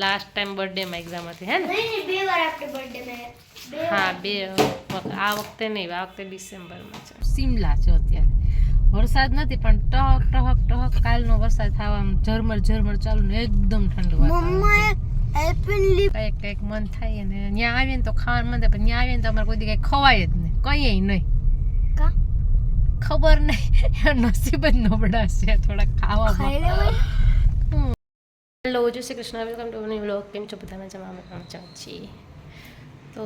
Last time બર્થડેમાં exam હતી હે ને? નહીં, 2 વાર આપણે બર્થડે હા, આ વખતે નહીં, આ વખતે ડિસેમ્બરમાં છે. શિમલા છે અત્યારે. વરસાદ નથી પણ ટહક ટહક ટહક કાલનો વરસાદ થવા ઝરમર ઝરમર ચાલુ ને એકદમ ઠંડુ મમ્માએ એપનલી કંઈક મન થાય ને ત્યાં આવીએ ને તો ખાવાનું મન થાય પણ ત્યાં આવીએ ને તો અમારે કોઈ દી કંઈ ખવાય જ નહીં, કંઈ નહીં. કા ખબર નહીં, નસીબ જ નબળા છે થોડા ખાઈ લેવાય. ખાવામાં. હેલો, જય Shri Krishna, welcome to new vlog. કેમ છો બધા મજામાં? અમે પણ મજામાં છીએ. તો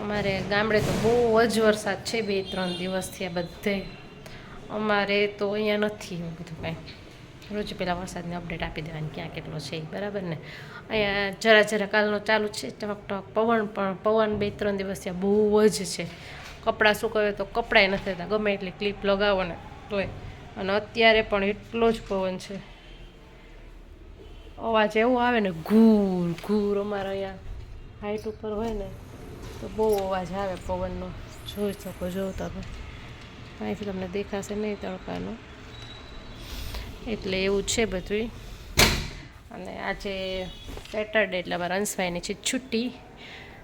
અમારે ગામડે તો બહુ જ વરસાદ છે, 2-3 દિવસથી આ બધે. અમારે તો અહીંયા નથી એવું બધું કાંઈ. રોજ પહેલાં વરસાદની અપડેટ આપી દેવાની ક્યાં કેટલો છે બરાબર ને. અહીંયા જરા જરા કાલનો ચાલુ છે, ટક ટક પવન, પણ પવન 2-3 દિવસથી બહુ જ છે. કપડાં સુકવે તો કપડાંય નથી થતા, ગમે એટલી ક્લિપ લગાવો ને તોય. અને અત્યારે પણ એટલો જ પવન છે, અવાજ એવો આવે ને ઘૂર ઘૂર. અમારે અહીંયા હાઈટ ઉપર હોય ને તો બહુ અવાજ આવે પવનનો, જોઈ શકો જો તમે. અહીંથી તમને દેખાશે નહીં તડકાનો, એટલે એવું છે બધું. અને આજે સેટરડે એટલે અમારા અંશભાઈની છે છુટ્ટી,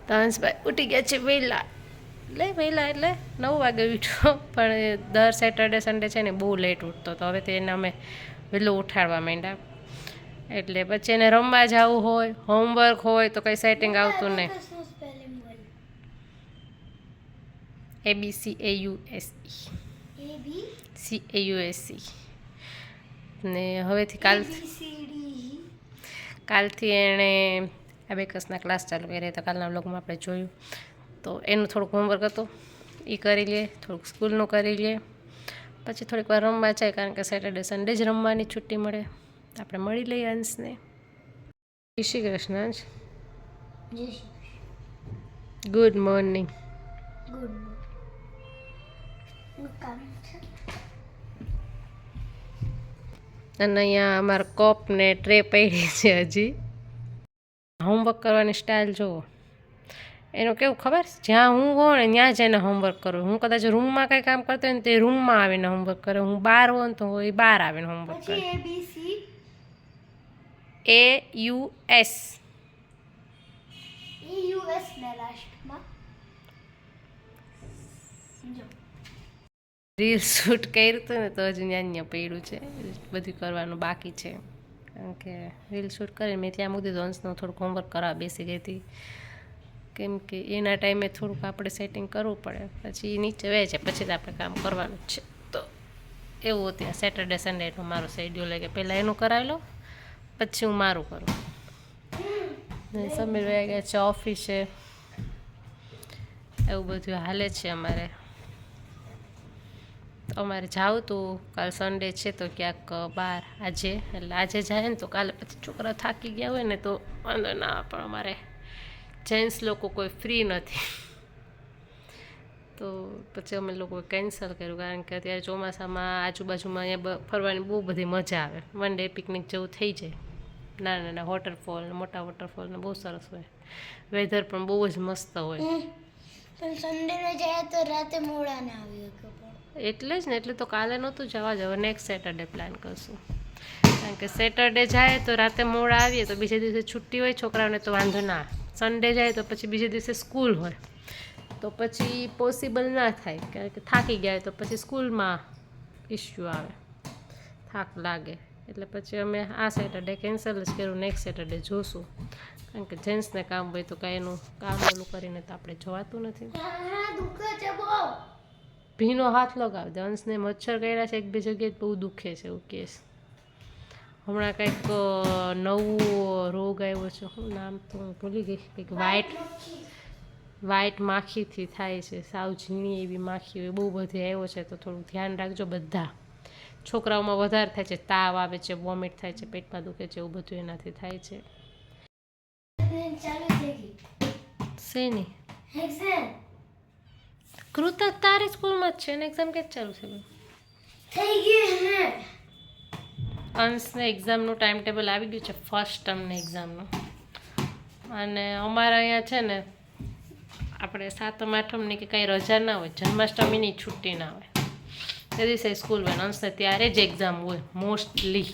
તો અંશભાઈ ઉઠી ગયા છે વહેલા. વહેલા એટલે 9 વાગે ઉઠ્યો, પણ દર સેટરડે સન્ડે છે ને બહુ લેટ ઉઠતો તો હવે તો એને અમે વહેલું ઉઠાડવા માંડ્યા. એટલે પછી એને રમવા જવું હોય, હોમવર્ક હોય તો કંઈ સેટિંગ આવતું નહીં. ABCAUSE ને હવેથી કાલથી એણે એબેકસના ક્લાસ ચાલુ કર્યા હતા. કાલના વ્લોગમાં આપણે જોયું, તો એનું થોડુંક હોમવર્ક હતું, એ કરી લે, થોડુંક સ્કૂલનું કરી લે, પછી થોડીક વાર રમવા જાય, કારણ કે સેટરડે સન્ડે જ રમવાની છુટ્ટી મળે. આપણે મળી લઈએ અંશને. જય શ્રી કૃષ્ણ અંશ. Good morning. અને અહીંયા અમારા કપ ને ટ્રે પડી છે. હજી હોમવર્ક કરવાની સ્ટાઇલ જુઓ એનું, કેવું ખબર? જ્યાં હું હોઉં ને ત્યાં જઈને હોમવર્ક કરું. હું કદાચ રૂમમાં કંઈ કામ કરતો હોય ને તે રૂમમાં આવીને હોમવર્ક કરે, હું બહાર હોઉં ને તો એ બહાર આવીને હોમવર્ક કરે. રીલ શૂટ કર્યું હતું ને તો હજુ ત્યાં પડ્યું છે, બધું કરવાનું બાકી છે. કારણ કે રીલ શૂટ કરીને મેં ત્યાં મૂકી દીધું. અંશનું થોડુંક હોમવર્ક કરાવવા બેસી ગઈ હતી, કેમ કે એના ટાઈમે થોડુંક આપણે સેટિંગ કરવું પડે, પછી નીચે વહે છે, પછી જ આપણે કામ કરવાનું જ છે. તો એવું ત્યાં સેટરડે સન્ડેનું મારું શેડ્યુલ કે પહેલાં એનું કરાવી લો, પછી હું મારું કરું. સમીર વહી ગયા છે ઓફિસે, એવું બધું હાલે છે અમારે. અમારે જાવું તું, કાલ સન્ડે છે તો ક્યાંક બહાર આજે, એટલે આજે જાય ને તો કાલે પછી છોકરા થાકી ગયા હોય ને તો વાંધો ના. પણ અમારે જેન્ટ્સ લોકો કોઈ ફ્રી નથી, તો પછી અમે લોકો કેન્સલ કર્યું, કારણ કે અત્યારે ચોમાસામાં આજુબાજુમાં અહીંયા ફરવાની બહુ બધી મજા આવે. વન ડે પિકનિક જેવું થઈ જાય. નાના નાના વોટરફોલ ને મોટા વોટરફોલ ને બહુ સરસ હોય, વેધર પણ બહુ જ મસ્ત હોય. પણ સન્ડે જાય તો રાતે મોડા ના આવ્યો. એટલે જ ને, એટલે તો કાલે નહોતું જવા જવું, નેક્સ્ટ સેટરડે પ્લાન કરશું. કારણ કે સેટરડે જાય તો રાતે મોડા આવીએ તો બીજે દિવસે છુટ્ટી હોય છોકરાઓને તો વાંધો ના. સન્ડે જાય તો પછી બીજે દિવસે સ્કૂલ હોય તો પછી પોસિબલ ના થાય, કારણ કે થાકી ગયા હોય તો પછી સ્કૂલમાં ઇસ્યુ આવે, થાક લાગે. એટલે પછી અમે આ સેટરડે કેન્સલ જ કર્યું, નેક્સ્ટ સેટરડે જોશું. કારણ કે જેન્ટ્સને કામ હોય તો કાંઈ એનું કામ ઓલું કરીને તો આપણે જવાતું નથી. ભીનો હાથ લગાવી દે. અંશને મચ્છર કર્યા છે 1-2 જગ્યાએ, બહુ દુખે છે એવું કેસ. હમણાં કંઈક નવો રોગ આવ્યો છે, શું નામ તો હું ભૂલી ગઈ, કંઈક વાઇટ માખીથી થાય છે, સાવ ઝીણી એવી માખી હોય, બહુ બધી આવ્યો છે. તો થોડું ધ્યાન રાખજો બધા. છોકરાઓમાં વધારે થાય છે, તાવ આવે છે, વોમિટ થાય છે, પેટમાં દુખે છે, એવું બધું એનાથી થાય છે. શેની કૃતક તારી સ્કૂલમાં જ છે ને એક્ઝામ કે ચાલુ છે? થઈ ગઈ. અંશને એક્ઝામનું ટાઈમ ટેબલ આવી ગયું છે, ફર્સ્ટ ટર્મની એક્ઝામનું. અને અમારા અહીંયા છે ને આપણે 7મ 8મની કે કાંઈ રજા ના હોય, જન્માષ્ટમીની છુટ્ટી ના હોય, તે દિવસે સ્કૂલ હોય અંશને ત્યારે જ એક્ઝામ હોય મોસ્ટલી.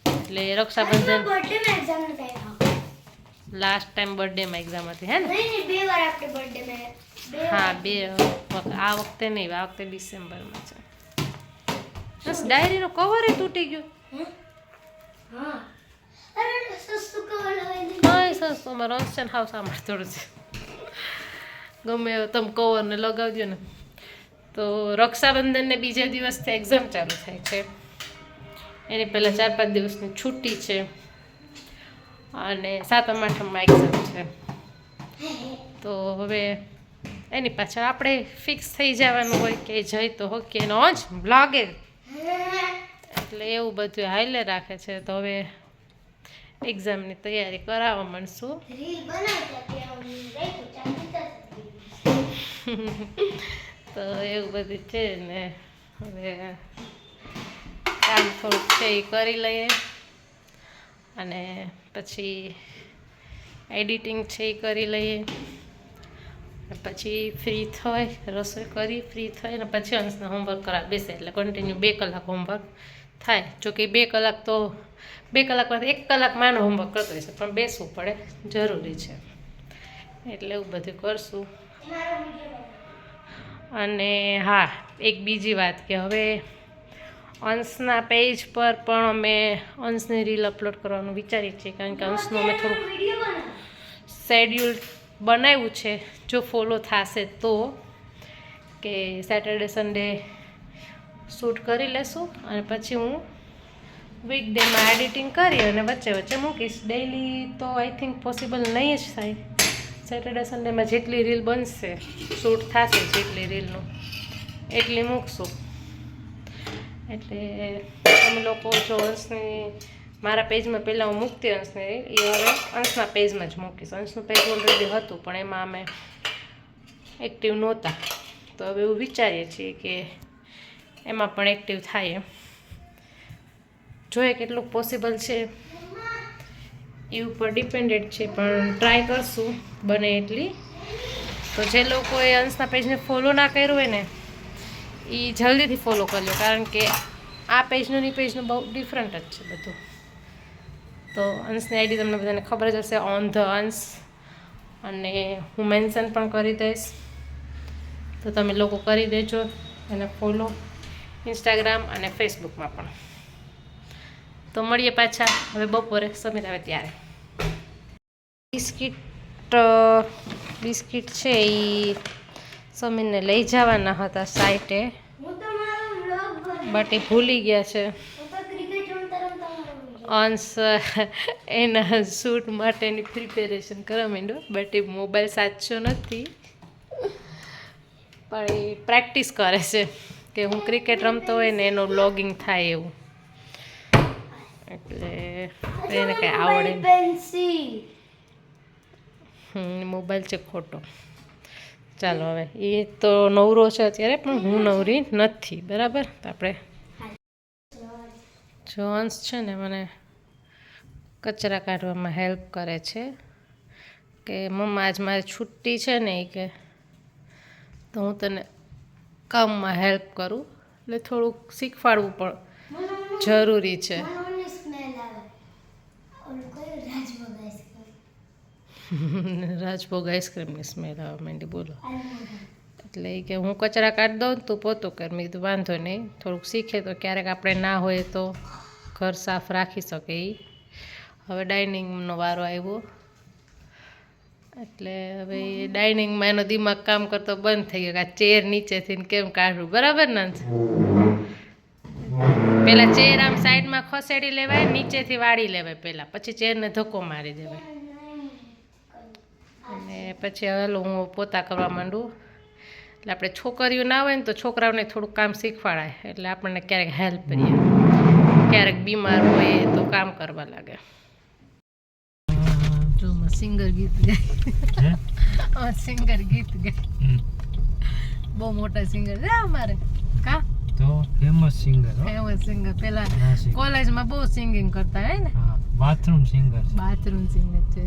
એટલે રક્ષાબંધન બર્થડે માં એક્ઝામ નથી આવ્યા. લાસ્ટ ટાઈમ બર્થડેમાં એક્ઝામ હતી હે ને? નહીં 2 વાર આપણે બર્થડે માં હા 2 વખત. આ વખતે નહીં, આ વખતે ડિસેમ્બરમાં છે. બસ ડાયરીનો કવર એ તૂટી ગયો. હા અરે સસ્તું કવર લગાવી હા સસ્તું અમારો અંશન હાઉસ આમાં થોડું છે. ગમે એવો તમે કવરને લગાવજો ને. તો રક્ષાબંધનને બીજા દિવસથી એક્ઝામ ચાલુ થાય છે. એની પહેલાં 4-5 દિવસની છુટ્ટી છે અને 7મ 8મમાં એક્ઝામ છે. તો હવે એની પાછળ આપણે ફિક્સ થઈ જવાનું હોય કે જઈ તો હો કે નો જ લાગે, એટલે એવું બધું હાઈલે રાખે છે. તો હવે એક્ઝામની તૈયારી કરાવવા માંડશું. રીલ બનાવતા ત્યાં રાખ્યું ચાલતા. તો એવું બધું છે ને હવે કામ થોડુંક છે એ કરી લઈએ અને પછી એડિટિંગ છે એ કરી લઈએ. પછી ફ્રી થઈ રસોઈ કરી ફ્રી થઈ અને પછી અંશને હોમવર્ક કરાવી બેસે એટલે કન્ટિન્યુ 2 કલાક હોમવર્ક થાય. જોકે 2 કલાક તો 2 કલાકમાંથી 1 કલાક માનો હોમવર્ક કરતો હશે પણ બેસવું પડે જરૂરી છે. એટલે એવું બધું કરશું. અને હા એક બીજી વાત કે હવે અંશના પેજ પર પણ અમે અંશની રીલ અપલોડ કરવાનું વિચારીએ છીએ, કારણ કે અંશનું અમે થોડું શેડ્યુલ બનાવ્યું છે. જો ફોલો થશે તો કે સેટરડે સન્ડે શૂટ કરી લેશું અને પછી હું વીકડેમાં એડિટિંગ કરી અને વચ્ચે વચ્ચે મૂકીશ. ડેઈલી તો આઈ થિંક પોસિબલ નહીં જ થાય. સેટરડે સન્ડેમાં જેટલી રીલ બનશે શૂટ થશે જેટલી રીલનું એટલી મૂકશું. એટલે તમે લોકો જો અંશની મારા પેજમાં પહેલાં હું મૂકતી અંશને એ હવે અંશના પેજમાં જ મૂકીશ. અંશનું પેજ ઓલરેડી હતું પણ એમાં અમે એક્ટિવ નહોતા. તો હવે એવું વિચારીએ છીએ કે એમાં પણ એક્ટિવ થાય એમ. જોઈએ કેટલું પોસિબલ છે એ ઉપર ડિપેન્ડેડ છે પણ ટ્રાય કરશું બને એટલી. તો જે લોકોએ અંશના પેજને ફોલો ના કર્યું હોય ને એ જલ્દીથી ફોલો કરજો, કારણ કે આ પેજનું ને પેજનું બહુ ડિફરન્ટ જ છે બધું. તો અંશની આઈડી તમને બધાને ખબર જ હશે, ઓન ધ અંશ, અને હું મેન્શન પણ કરી દઈશ. તો તમે લોકો કરી દેજો એને ફોલો ઇન્સ્ટાગ્રામ અને ફેસબુકમાં પણ. તો મળીએ પાછા હવે બપોરે સમીર આવે ત્યારે. બિસ્કિટ છે એ સમીરને લઈ જવાના હતા સાઈટે, હું તો મારો વ્લોગ બટ એ ભૂલી ગયા છે. હું તો ક્રિકેટ રમતા રમતા અંશ એના શૂટ માટેની પ્રિપેરેશન કરવા માંડ્યો, બટ એ મોબાઈલ સાચો નથી પણ એ પ્રેક્ટિસ કરે છે કે હું ક્રિકેટ રમતો હોય ને એનું વ્લોગિંગ થાય એવું. એટલે એને કંઈ આવડે પેન્સિલ મોબાઈલ છે ખોટો. ચાલો હવે એ તો નવરો છે અત્યારે પણ હું નવરી નથી, બરાબર. તો આપણે જો અંશ છે ને મને કચરા કાઢવામાં હેલ્પ કરે છે કે મમ્મા આજ મારી છુટ્ટી છે ને એ કે તો હું તને કામમાં હેલ્પ કરું, એટલે થોડુંક શીખવાડવું પણ જરૂરી છે. મને સ્મેલ આવે ઓલું કયું રાજભોગ આઈસ્ક્રીમ રાજભોગ આઈસ્ક્રીમની સ્મેલ આવવા માંડી, બોલો. એટલે એ કે હું કચરા કાઢી દઉં તું પોતું કર. મેં કીધું વાંધો નહીં, થોડુંક શીખે તો ક્યારેક આપણે ના હોય તો ઘર સાફ રાખી શકે એ. હવે ડાઇનિંગનો વારો આવ્યો એટલે હવે ડાઇનિંગમાં એનો દિમાગ કામ કરતો બંધ થઈ ગયો કે આ ચેર નીચેથી કેમ કાઢવું, બરાબર ને? પહેલાં ચેર આમ સાઈડમાં ખસેડી લેવાય, નીચેથી વાળી લેવાય પહેલાં, પછી ચેરને ધક્કો મારી દેવાય. અને પછી હવે હું પોતા કરવા માંડું. એટલે આપણે છોકરીઓ ના હોય ને તો છોકરાઓને થોડુંક કામ શીખવાડાય, એટલે આપણને ક્યારેક હેલ્પ કરીએ. ક્યારેક બીમાર હોય તો કામ કરવા લાગે. જો સિંગર ગીત ગાય, સિંગર ગીત ગાય, બહુ મોટા સિંગર છે અમારે. કા તો ફેમસ સિંગર, ફેમસ સિંગર. પેલા કોલેજમાં બહુ સિંગિંગ કરતા હે ને, બાથરૂમ સિંગર, બાથરૂમ સિંગર છે.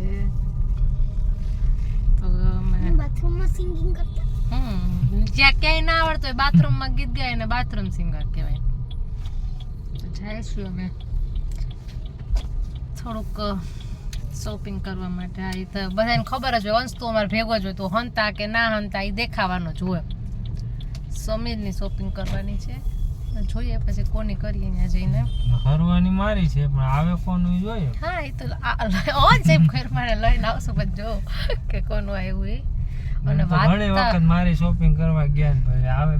તો બાથરૂમમાં સિંગિંગ કરતા જ્યાં ક્યાંય ના આવડતું હોય બાથરૂમમાં ગીત ગાય ને બાથરૂમ સિંગર કહેવાય. તો જઈશું અમે થોડુંક શોપિંગ કરવા માટે. આ તો બધાને ખબર જ હોય, અંશ તો અમારે ભેગો જ હોય, તો હંતા કે ના હંતા એ દેખાવાનો જ હોય. સમીરની શોપિંગ કરવાની છે, જોઈએ પછી કોની કરીએ ત્યાં જઈને. હરવાની મારી છે પણ આવે કોનું જોઈએ. હા એ તો જેમ ઘરમાને લઈને આવશું પછી જો કે કોનું આવ્યું એ. અને ઘણી વખત મારી શોપિંગ કરવા ગયા ને ભાઈ આવે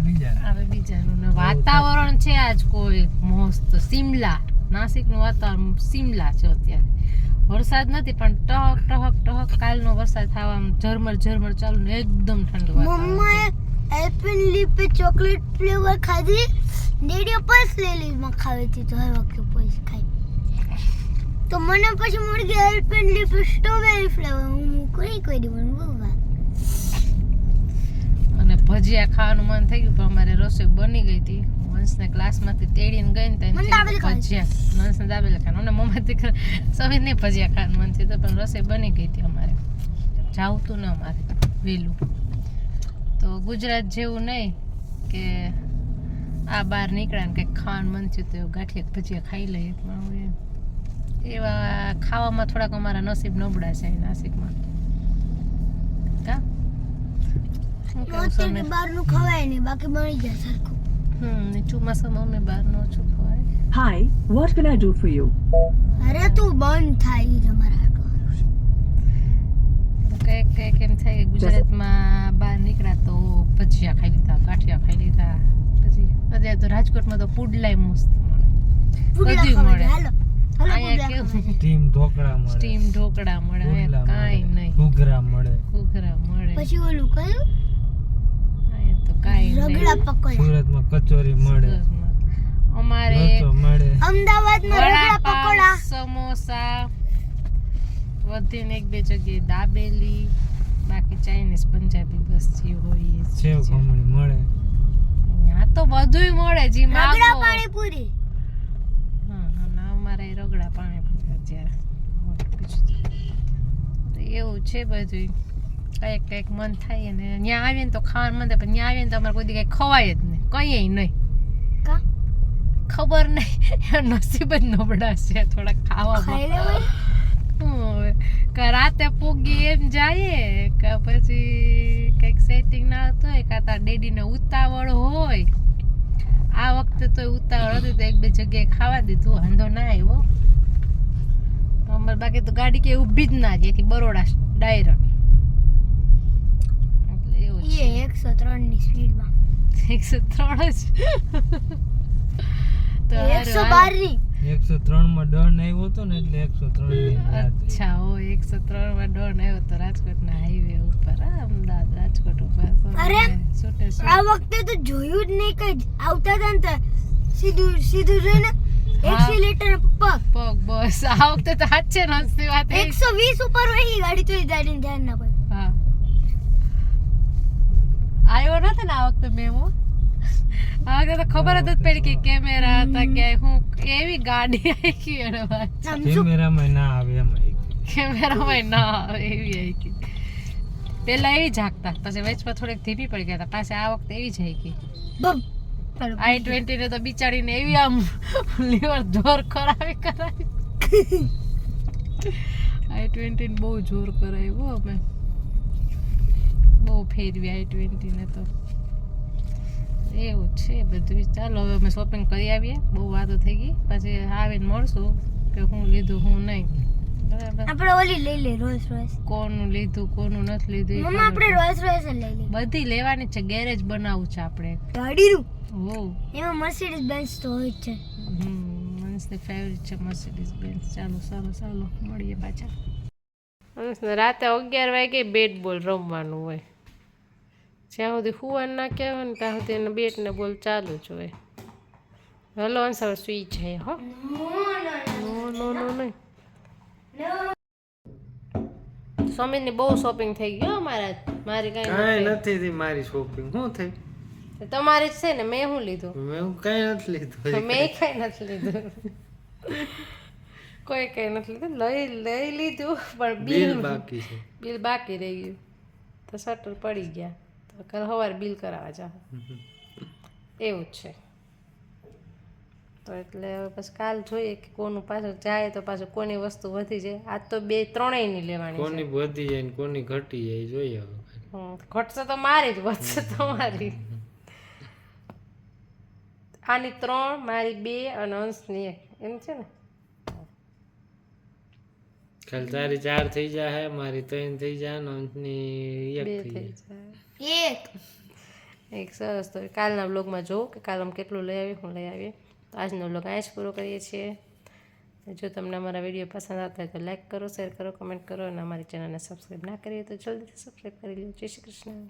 બીજાનું ને વાતાવરણ છે આજ કોઈ મસ્ત. સિમલા, નાસિકનું વાતાવરણ સિમલા છે અત્યારે. વરસાદ નથી પણ ટહક ટહક ટહક કાલનો વરસાદ થવા ઝરમર ઝરમર ચાલુ ને એકદમ ઠંડુ વાતાવરણ. મમ્માએ એલ્પેનલી पे चॉकलेट फ्लेवर खाधी डेडी पर्स ले ली में खावे थी तो हर वक्त पर्स खाई तो મને પછી મળી ગઈ એલ્પેનલી पे स्ट्रॉबेरी फ्लेवर હું કોઈ દી બનવા. અને ભજીયા ખાવાનું મન થઈ ગયું પણ અમારે રસોઈ બની ગઈ હતી. વંશને ક્લાસમાંથી તેડીને ગઈ ને ભજીયા વંશને દાબેલા ખાવાનું અને મમ્માથી સમીરને ભજીયા ખાવાનું મન થયું પણ રસોઈ બની ગઈ હતી. અમારે જાવતું ને અમારે વહેલું તો ગુજરાત જેવું નહીં કે આ બહાર નીકળ્યા ને કંઈક ખાવાનું મન થયું તો ગાંઠિયા ભજીયા ખાઈ લઈએ. પણ હવે એવા ખાવામાં થોડાક અમારા નસીબ નબળા છે નાસિકમાં. કા કે બહારનું ખવાય નહીં બાકી બની જાય સરખું. ચોમાસામાં અમે બહારનું ઓછું ખવાય. Hi, what can I do for you? અરે તું બંધ થાય તમારા કંઈક એમ થાય કે ગુજરાતમાં બહાર નીકળ્યા તો ભજીયા ખાઈ લીધા, ગાંઠિયા ખાઈ લીધા. પછી અત્યારે તો રાજકોટમાં તો પુડલાય મસ્ત મળે, બધું મળે. અહીંયા કેવું સ્ટીમ ઢોકળા મળે, સ્ટીમ ઢોકળા મળે, અહીંયા કાંઈ નહીં. ઘૂઘરા મળે, ઘૂઘરા મળે. પછી ઓલું કયું અહીંયા તો કાંઈ નહીં. રગડા પકોડા સુરતમાં કચોરી મળે, અમારે લોચો મળે, અમદાવાદમાં રગડા પકોડા સમોસા વધીને એક બે જગ્યાએ દાબેલી, બાકી ચાઇનીઝ પંજાબી બસ જે હોય એ સેવ ખમણી મળે. અહીંયા તો બધુંય મળે જી રગડા માંગો. પાણીપુરી હા ના અમારે રગડા પાણીપુરી અત્યારે તો એવું છે બધું. કંઈક મન થાય ને ત્યાં આવીએ ને તો ખાવાનું મન થાય પણ ત્યાં આવીએ ને તો અમારે કોઈ દી કંઈ ખવાય જ નહીં, કંઈ નહીં. કા ખબર નહીં, નસીબ જ નબળા છે થોડા ખાવામાં. ખાઈ લેવાય કે રાતે પૂગી એમ જાય કે પછી કંઈક સેટિંગ ના હોય કાં તાર ડેડીને ઉતાવળ હોય. આ વખતે તો ઉતાવળ હતી તો એક બે જગ્યાએ ખાવા દીધું, વાંધો ના આવ્યો. અમારે બાકી તો ગાડી કે ઊભી જ ના જાય બરોડા ડાયરેક્ટ. એટલે એવું છે. એ 103 ની સ્પીડમાં 103 જ તો 112 ની 103 માં ડન આવ્યો હતો ને એટલે 103 ની યાદ રહી. અચ્છા ઓ 103 માં ડોન આવ્યો તો રાજકોટના હાઈવે ઉપર, અમદાવાદ રાજકોટ ઉપર. અરે, છૂટે આ વખતે તો જોયું જ નહીં કઈ આવતા હતા ને સીધું જોઈને એક્સિલેટર પગ બસ આ વખતે તો સાચે નસતી વાત. 120 ઉપર વહી ગાડી તો ગાડીને ધ્યાન ના પડે. હા આવ્યો નથી ને આ વખતે મેમો. આ વખતે તો ખબર જ નથી પડી કે કેમેરા હતા કે હું એવી ગાડી આવી ગઈ એને વાત. કેમેરામાં ના આવે એમ આવી ગયું. કેમેરામાં ના આવે એવી આવી ગઈ. પેલા એવી ઝાકતા પછી વચમાં થોડીક ધીમી પડી ગયા હતા, પાછી આ વખતે એવી જ આવી ગઈ. બમ i20 ને તો બિચારીને એવી આમ લીવર જોર કરાવી i20 ને બહુ જોર કરાવ્યું અમે, બહુ ફેરવી i20 ને તો. એવું છે બધું. ચાલો હવે અમે શોપિંગ કરી આવીએ, બહુ વાતો થઈ ગઈ. પછી આવીને મળશું કે હું લીધું હું નહીં. બરાબર, આપણે ઓલી લઈ લે રોલ્સ રોયસ. કોનું લીધું કોનું નથી લીધું એ મમ્મા આપણે રોલ્સ રોયસ લઈ લે. બધી લેવાની છે. ગેરેજ બનાવવું છે આપણે. ગાડીનું હો એમાં મર્સિડીઝ બેન્ઝ તો હોય જ છે. મનસની ફેવરિટ છે મર્સિડીઝ બેન્ઝ. ચાલો મળીએ પાછા. રાતે 11 વાગે બેટ બોલ રમવાનું હોય. જ્યાં સુધી હુવાન ના કહેવાય ને ત્યાં સુધી એને બેટ ને બોલ ચાલુ જ હોય. હલો અંસર સુઈ જાય. હો નો નહીં. સમીરની બહુ શોપિંગ થઈ ગઈ મારા. મારી કાંઈ નથી થઈ મારી શોપિંગ. શું થઈ? તમારી જ છે ને. મેં શું લીધું? મેં કાંઈ નથી લીધું. મેં કઈ નથી લીધું. કોઈ કઈ નથી લીધું. લઈ લીધું પણ બિલ બાકી છે. બિલ બાકી રહી ગયું તો શટર પડી ગયા. તો કાલ સવારે બિલ કરાવવા જાવ એવું જ છે. તો એટલે હવે પછી કાલ જોઈએ કે કોનું પાછું જાય તો પાછું કોની વસ્તુ વધી જાય. આજ તો 2-3 લેવાની છે. કોની વધી જાય ને કોની ઘટી જાય જોઈએ હવે. ઘટશે તો મારી જ, વધશે તો મારી. આની 3, મારી 2 અને અંશની 1 એમ છે ને. કાલ તારી 4 થઈ જાય, મારી 3 થઈ જાય ને અંશની 1 2 થઈ થઈ જાય. જાય. એક સરસ. તો કાલના બ્લોગમાં જોઉં કે કાલ અમે કેટલું લઈ આવીએ, હું લઈ આવીએ. તો આજનો બ્લોગ અહીંયા જ પૂરો કરીએ છીએ. જો તમને અમારા વિડીયો પસંદ આવતા હોય તો લાઈક કરો, શેર કરો, કમેન્ટ કરો અને અમારી ચેનલને સબસ્ક્રાઈબ ના કરી હોય તો જલ્દીથી સબસ્ક્રાઈબ કરી લો. જય શ્રી કૃષ્ણ.